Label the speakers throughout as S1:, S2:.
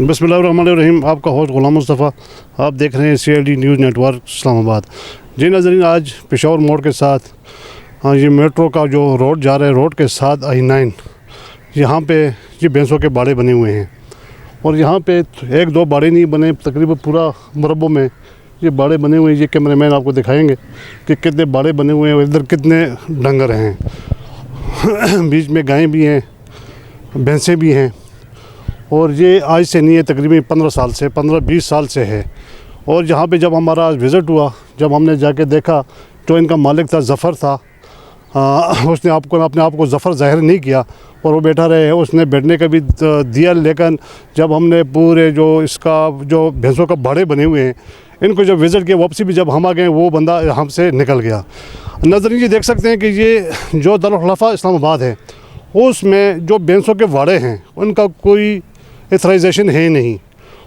S1: बिस्मिल्लाहिर्रहमानिर्रहीम। आपका होस्ट गुलाम मुस्तफ़ा, आप देख रहे हैं CID न्यूज़ नेटवर्क इस्लामाबाद। जी नाज़रीन, आज पेशावर मोड़ के साथ ये मेट्रो का जो रोड जा रहा है, रोड के साथ I9 यहाँ पे ये भैंसों के बाड़े बने हुए हैं। और यहाँ पे एक दो बाड़े नहीं बने, तकरीबन पूरा मुरब्बों में ये बाड़े बने हुए हैं। ये कैमरामैन आपको दिखाएंगे कि कितने बाड़े बने हुए हैं और इधर कितने डंगर हैं। बीच में गायें भी हैं, भैंसें भी हैं। और ये आज से नहीं है, तकरीबन 15-20 साल से है। और यहाँ पे जब हमारा विज़िट हुआ, जब हमने जाके देखा, जो इनका मालिक था ज़फ़र था, उसने अपने आप को ज़फ़र ज़ाहिर नहीं किया और वो बैठा रहे। उसने बैठने का भी दिया, लेकिन जब हमने पूरे जो इसका जो भैंसों का बाड़े बने हुए हैं, इनको जब विज़िट किया, वापसी भी जब हम आ गए, वो बंदा हमसे निकल गया। नाज़रीन, ये देख सकते हैं कि ये जो दारुल खुलफा इस्लामाबाद है, उसमें जो भैंसों के बाड़े हैं उनका कोई एथराइजेशन है नहीं।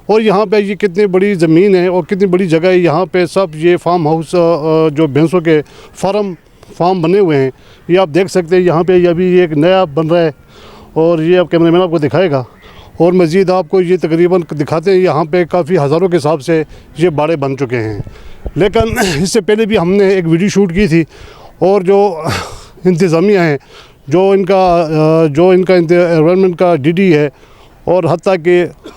S1: और यहाँ पे ये कितनी बड़ी ज़मीन है और कितनी बड़ी जगह है। यहाँ पे सब ये फार्म हाउस, जो भैंसों के फार्म बने हुए हैं, ये आप देख सकते हैं। यहाँ पे अभी एक नया बन रहा है और ये अब कैमरामैन आपको दिखाएगा। और मज़ीद आपको ये तकरीबन दिखाते हैं, यहाँ पे काफ़ी हज़ारों के हिसाब से ये बाड़े बन चुके हैं। लेकिन इससे पहले भी हमने एक वीडियो शूट की थी और जो इंतज़ामिया है, जो इनका एनवायरनमेंट का DD है, और हत्ता कि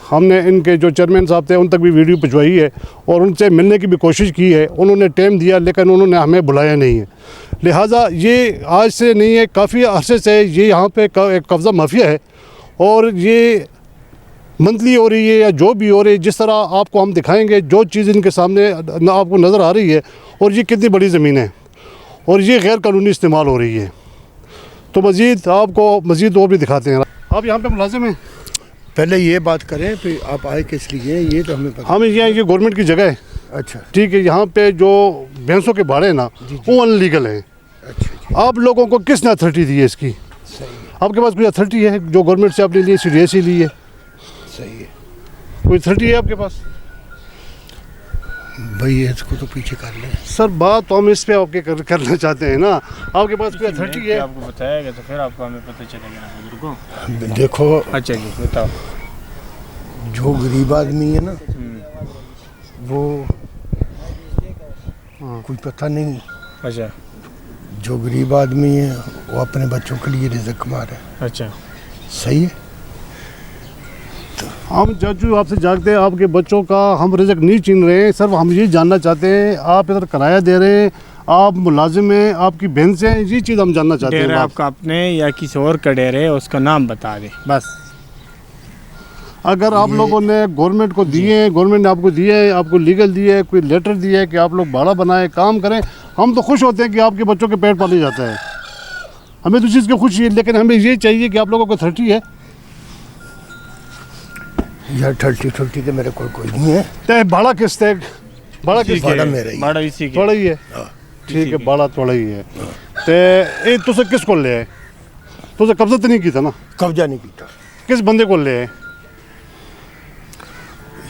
S1: हमने इनके जो चेयरमैन साहब थे उन तक भी वीडियो भिजवाई है और उनसे मिलने की भी कोशिश की है। उन्होंने टाइम दिया, लेकिन उन्होंने हमें बुलाया नहीं है। लिहाजा ये आज से नहीं है, काफ़ी अरसे से ये यहाँ पे कब्ज़ा माफिया है और ये मंथली हो रही है या जो भी हो रही है। जिस तरह आपको हम दिखाएंगे, जो चीज़ इनके सामने आपको नज़र आ रही है, और ये कितनी बड़ी ज़मीन है और ये गैर कानूनी इस्तेमाल हो रही है। तो मज़ीद और भी दिखाते हैं। आप यहाँ पर मुलाजिम हैं?
S2: पहले ये बात करें, फिर आप आए किस लिए, ये तो हमें पता।
S1: हम ये गवर्नमेंट की जगह है।
S2: अच्छा,
S1: ठीक है। यहाँ पे जो भैंसों के बाड़े ना, वो अनलीगल हैं।
S2: अच्छा,
S1: आप लोगों को किसने अथॉरिटी दी है इसकी?
S2: सही है,
S1: आपके पास कोई अथॉरिटी है जो गवर्नमेंट से आपने लिए, CDSC ली है?
S2: सही है
S1: कोई अथॉरिटी है आपके पास?
S2: भाई इसको तो पीछे कर ले
S1: सर, बात तो हम इस पे आपके करना चाहते हैं ना। आपके पास कोई अथॉरिटी है?
S3: आपको बताएगा तो फिर आपको हमें पता चलेगा ना बुजुर्ग को।
S2: देखो,
S3: अच्छा जी, बताओ।
S2: जो गरीब आदमी है ना, वो कोई पता नहीं।
S3: अच्छा
S2: जो गरीब आदमी है वो अपने बच्चों के लिए रिज़्क़ कमा रहा है।
S3: अच्छा,
S2: सही है।
S1: हम जज आपसे जागते हैं, आपके बच्चों का हम रिज़्क़ नहीं छीन रहे हैं। सर, हम ये जानना चाहते हैं, आप इधर किराया दे रहे हैं, आप मुलाजिम हैं, आपकी भैंसें हैं, ये चीज़ हम जानना चाहते हैं।
S3: डेरा आपका अपने या किसी और का डेरा है, उसका नाम बता दें बस।
S1: अगर आप लोगों ने गवर्नमेंट को दिए हैं, गवर्नमेंट ने आपको दिए है, आपको लीगल दिया है, कोई लेटर दिया है कि आप लोग बाड़ा बनाए, काम करें, हम तो खुश होते हैं कि आपके बच्चों के पेट पाले जाता है। हमें तो चीज़ की खुशी है, लेकिन हमें ये चाहिए कि आप लोगों को अथॉरिटी है।
S2: यार ठल्टी के मेरे कोई नहीं है।
S1: ते बाड़ा किस थे? बाड़ा किस
S2: बाड़ा मेरा ही
S3: बड़ा इसी के
S1: थोड़ा ही है। ठीक है, बाड़ा थोड़ा ही है। ते तुझे किस को ले आए? तुझे कब्जा तो नहीं किया ना?
S2: कब्जा नहीं किया।
S1: किस बंदे को ले आए?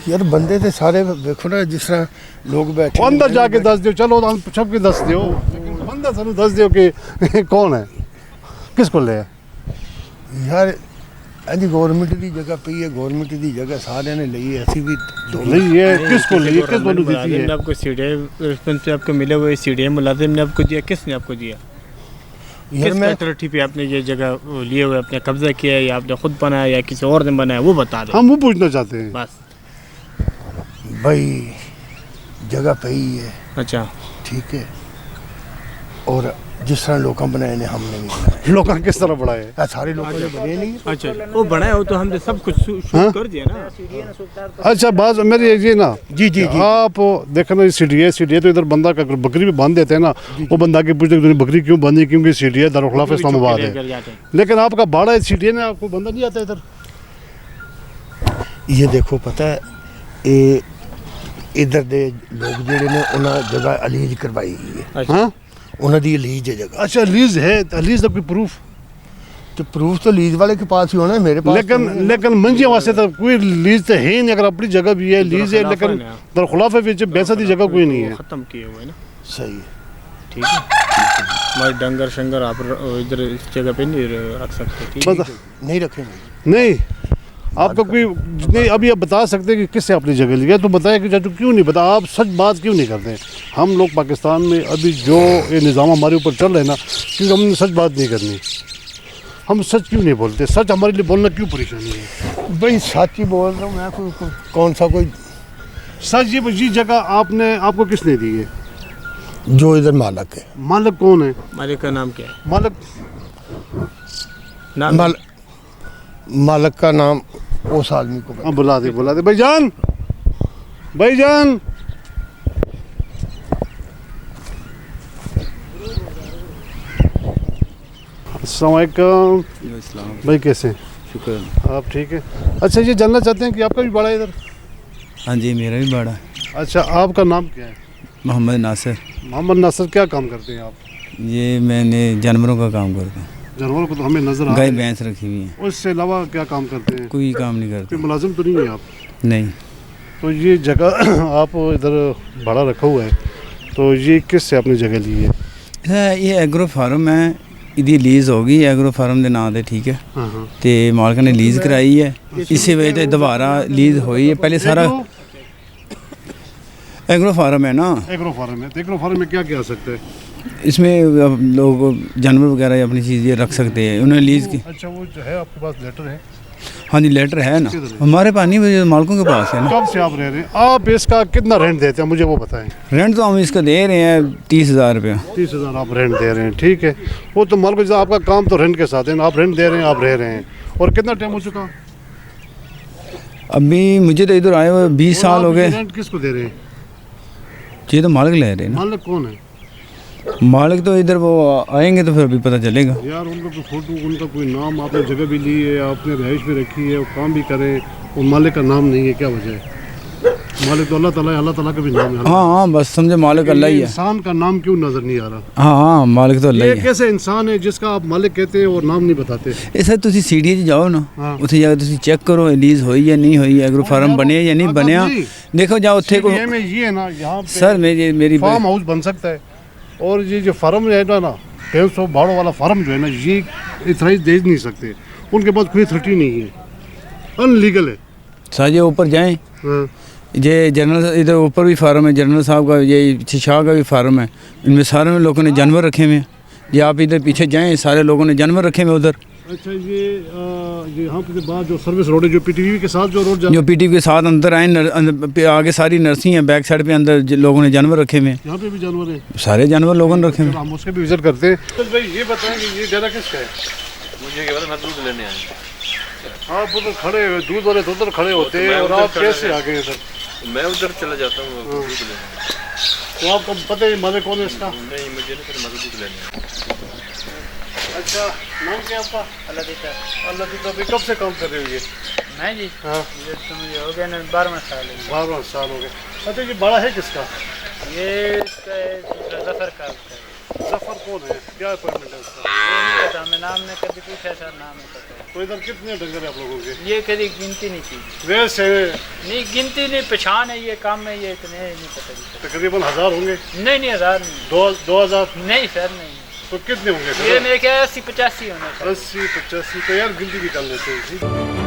S2: यार बंदे तो सारे देखो ना, जिस तरह लोग बैठे
S1: अंदर जाके दस दियो, चलो छप के दस दियो, लेकिन बंदा सानू दस दियो कि कौन है, किस को ले आए?
S2: यार अजी गवर्नमेंट की जगह पई है, गवर्नमेंट की जगह सारे ने ली है, ऐसी भी
S1: नहीं है। किस को लिए, किस बंदू दी
S3: मुलाजिम
S1: है?
S3: ने आपको रिस्पॉन्स आपको मिले हुए CDM मुलाजिम ने आपको दिया, किसने आपको दिया?
S2: यार
S3: किस
S2: मैं
S3: अथॉरिटी पे आपने ये जगह लिए हुए, अपने कब्जा किया है, या आपने खुद बनाया या किसी और ने बनाया, वो बता दें
S1: हम वो पूछना चाहते हैं
S3: बस।
S2: भाई जगह पई है,
S3: अच्छा,
S2: ठीक है, और जिस तरह लोग बनाए ने हमने भी बनाए।
S1: लोग किस तरह बढ़ाए?
S2: सारे लोगों ने बने नहीं।
S3: अच्छा, वो बनाया हो तो हमने सब कुछ शूट कर दिया ना।
S1: अच्छा, बात मेरी ये ना,
S2: जी जी जी,
S1: आप देखो ना, CDA तो इधर बंदा का बकरी भी बांध देते हैं ना, वो बंदा के पूछते तूने बकरी क्यों बांधी, क्योंकि CDA दारुल खुलफा इस्लामाबाद है। लेकिन आपका बाड़ा है, CDA ने आपको बंदा नहीं आता इधर।
S2: ये देखो पता है, ये इधर दे लोग जेड़े ने उन्हें जगह अलीज करवाई है।
S1: हाँ,
S2: उन्हें दी लीज है जगह।
S1: अच्छा, लीज है, लीज का कोई प्रूफ?
S2: तो प्रूफ तो लीज वाले के पास ही होना है, मेरे पास।
S1: लेकिन मंजिया वास्ते तो कोई लीज तो है नहीं। अगर अपनी जगह भी है, लीज है, लेकिन दारुल खुलफा विच बैसा दी जगह कोई नहीं है।
S3: खत्म किए हुए ना।
S2: सही है,
S3: ठीक है। हमारे डंगर शंगर आप इधर इस जगह पे नहीं रख सकते, ठीक है?
S2: नहीं रखेंगे।
S1: नहीं, आपका कोई नहीं, अभी आप बता सकते हैं कि किससे आपने जगह लिया, तो बताया कि चाचू क्यों नहीं बता, आप सच बात क्यों नहीं करते? हम लोग पाकिस्तान में अभी जो ये निज़ाम हमारे ऊपर चल रहे हैं ना, क्योंकि हमने सच बात नहीं करनी, हम सच क्यों नहीं बोलते? सच हमारे लिए बोलना क्यों परेशानी है?
S2: भाई सच ही बोल रहा हूँ मैं, कौन सा कोई
S1: सच ये जगह आपको किसने दी है?
S2: जो इधर मालक है।
S1: मालिक कौन है?
S3: मालिक का नाम क्या है?
S1: मालिक
S3: नाम
S2: मालक का नाम उस आदमी को
S1: अब बुला दे भाईजान, भाईजान। अस्सलाम वालेकुम भाई, कैसे हैं?
S4: शुक्र।
S1: आप ठीक है? अच्छा, ये जानना चाहते हैं कि आपका भी बड़ा है इधर?
S4: हाँ जी, मेरा भी बड़ा है।
S1: अच्छा, आपका नाम क्या है?
S4: मोहम्मद नासिर।
S1: मोहम्मद नासिर, क्या काम करते हैं आप?
S4: ये मैंने जानवरों का काम करता हूँ।
S1: जानवरों को तो हमें नजर आ रहा
S4: गाय
S1: है,
S4: भैंस रखी हुई है।
S1: उससे अलावा क्या काम करते हैं?
S4: कोई काम नहीं करता।
S1: कोई मुलाजिम तो नहीं है आप?
S4: नहीं।
S1: तो ये जगह आप इधर भाड़ा रखा हुआ है, तो ये किससे आपने जगह ली है?
S4: ये एग्रो फार्म है, इदी लीज हो गई एग्रो फार्म के नाम से, ठीक है।
S1: हाँ हाँ।
S4: तो मालिक ने लीज कराई है, इसी वजह से दोबारा लीज हुई है। पहले सारा एग्रो फार्म है ना।
S1: एग्रो फार्म है, तो एग्रो फार्म में क्या क्या आ सकता है?
S4: इसमें अब लोग जानवर वगैरह अपनी चीज़ें रख सकते हैं। उन्होंने लीज की।
S1: अच्छा, वो जो है आपके पास लेटर है?
S4: हाँ जी, लेटर है ना,
S1: किधर है?
S4: हमारे पास नहीं, मालिकों के पास है ना।
S1: कब से आप रह रहे हैं? आप इसका कितना रेंट देते हैं, मुझे वो बताएं।
S4: रेंट तो हम इसका दे रहे हैं 30,000 रुपया।
S1: 30,000 आप रेंट दे रहे हैं, ठीक है। वो तो मान लो आपका काम तो रेंट के साथ है ना, आप रेंट दे रहे हैं, आप रह रहे हैं। और कितना टाइम हो चुका?
S4: अभी मुझे तो इधर आए हुए 20 साल हो गए।
S1: रेंट किसको दे रहे हैं?
S4: ये तो मालिक ले रहे हैं ना।
S1: मालिक कौन है?
S4: मालिक तो इधर वो आएंगे तो फिर अभी पता चलेगा।
S1: यार उनका कोई फोटो, उनका कोई नाम, आपने जगह भी ली है, आपने रहाइश भी रखी है, वो काम भी करें, और मालिक का नाम नहीं है, क्या वजह है? मालिक तो अल्लाह ताला है, अल्लाह ताला का भी नाम है।
S4: हाँ हाँ, बस समझे मालिक अल्लाह ही है।
S1: इंसान का नाम क्यों नजर नहीं आ रहा?
S4: हाँ हाँ, मालिक तो अल्लाह
S1: ये
S4: ही है।
S1: कैसे इंसान है जिसका आप मालिक कहते हैं और नाम नहीं बताते?
S4: ਇਹ ਸਰ ਤੁਸੀਂ ਸੀਡੀ 'ਚ ਜਾਓ ਨਾ,
S1: हाँ।
S4: ਉੱਥੇ ਜਾ ਕੇ ਤੁਸੀਂ ਚੈੱਕ ਕਰੋ ਰਿਲੀਜ਼ ਹੋਈ ਜਾਂ ਨਹੀਂ ਹੋਈ, ਐਗਰੋ ਫਾਰਮ ਬਣਿਆ ਜਾਂ ਨਹੀਂ
S1: अगर
S4: ਬਣਿਆ।
S1: नहीं,
S4: ਦੇਖੋ ਜਾਂ ਉੱਥੇ को
S1: CDA में ये है ना, यहाँ पे
S4: सर मेरी
S1: फार्म हाउस बन सकता है, और ये जो फार्म है ना, 150 बाड़ों वाला फार्म जो है ना, ये इथराइज दे नहीं सकते, उनके पास कोई अथॉरिटी नहीं है, अनलीगल है।
S4: साजे ऊपर जाएं,
S1: हाँ।
S4: ये जनरल इधर ऊपर भी फार्म है, जनरल साहब का, ये शाह का भी फार्म है। इनमें सारे में लोगों ने जानवर रखे हुए हैं। ये आप इधर पीछे जाएं, सारे लोगों ने जानवर रखे हुए उधर।
S1: अच्छा, ये यहाँ पे बाद जो सर्विस रोड है, जो पीटीवी के साथ जो रोड
S4: जो पीटी के साथ अंदर आए, आगे सारी नर्सिंग है, बैक साइड पे अंदर लोगों ने जानवर रखे हुए हैं।
S1: यहाँ पे भी जानवर है,
S4: सारे जानवर लोगों ने रखे हुए हैं।
S1: हम उसके भी विजिट करते हैं। तो भाई ये बताएं कि ये डेरा किसका है?
S5: मुझे क्या पता, मैं दूध लेने आया
S1: आप उधर खड़े हुए, दूध वाले तो उधर खड़े होते हैं, और आप कैसे आ गए इधर?
S5: हूँ। मैं उधर चला जाता हूँ दूध लेने।
S1: तो आपको पता है मालिक कौन है इसका?
S5: नहीं, मुझे नहीं पता, मैं दूध लेने आया।
S1: अच्छा, नाम क्या है आपका?
S3: अल्लाह देता है।
S1: अल्लाह तो अभी कब से काम कर रहे हो ये?
S3: मैं जी,
S1: हाँ,
S3: ये तो मुझे हो गया ना 12वां साल है।
S1: 12 साल हो गए। अच्छा, ये बड़ा है किसका?
S3: ये इसका दूसरा जफर का होता है।
S1: जफर कौन है, क्या अपॉइंटमेंट है उसका?
S3: ये नहीं पता, हमें नाम ने कभी पूछा, सर नाम नहीं पता।
S1: तो इधर कितने डंगर है आप लोगों के?
S3: ये कभी गिनती नहीं की,
S1: वैसे
S3: नहीं गिनती नहीं, पहचान है, ये काम है, ये इतने नहीं पता जी।
S1: तकरीबन 1000 होंगे।
S3: नहीं नहीं, 1000 नहीं।
S1: 2000?
S3: नहीं सर, नहीं।
S1: तो कितने होंगे?
S3: ये मेरे क्या 80-85 होना चाहिए।
S1: 80-85? तो यार गिनती भी कर लेते हैं जी।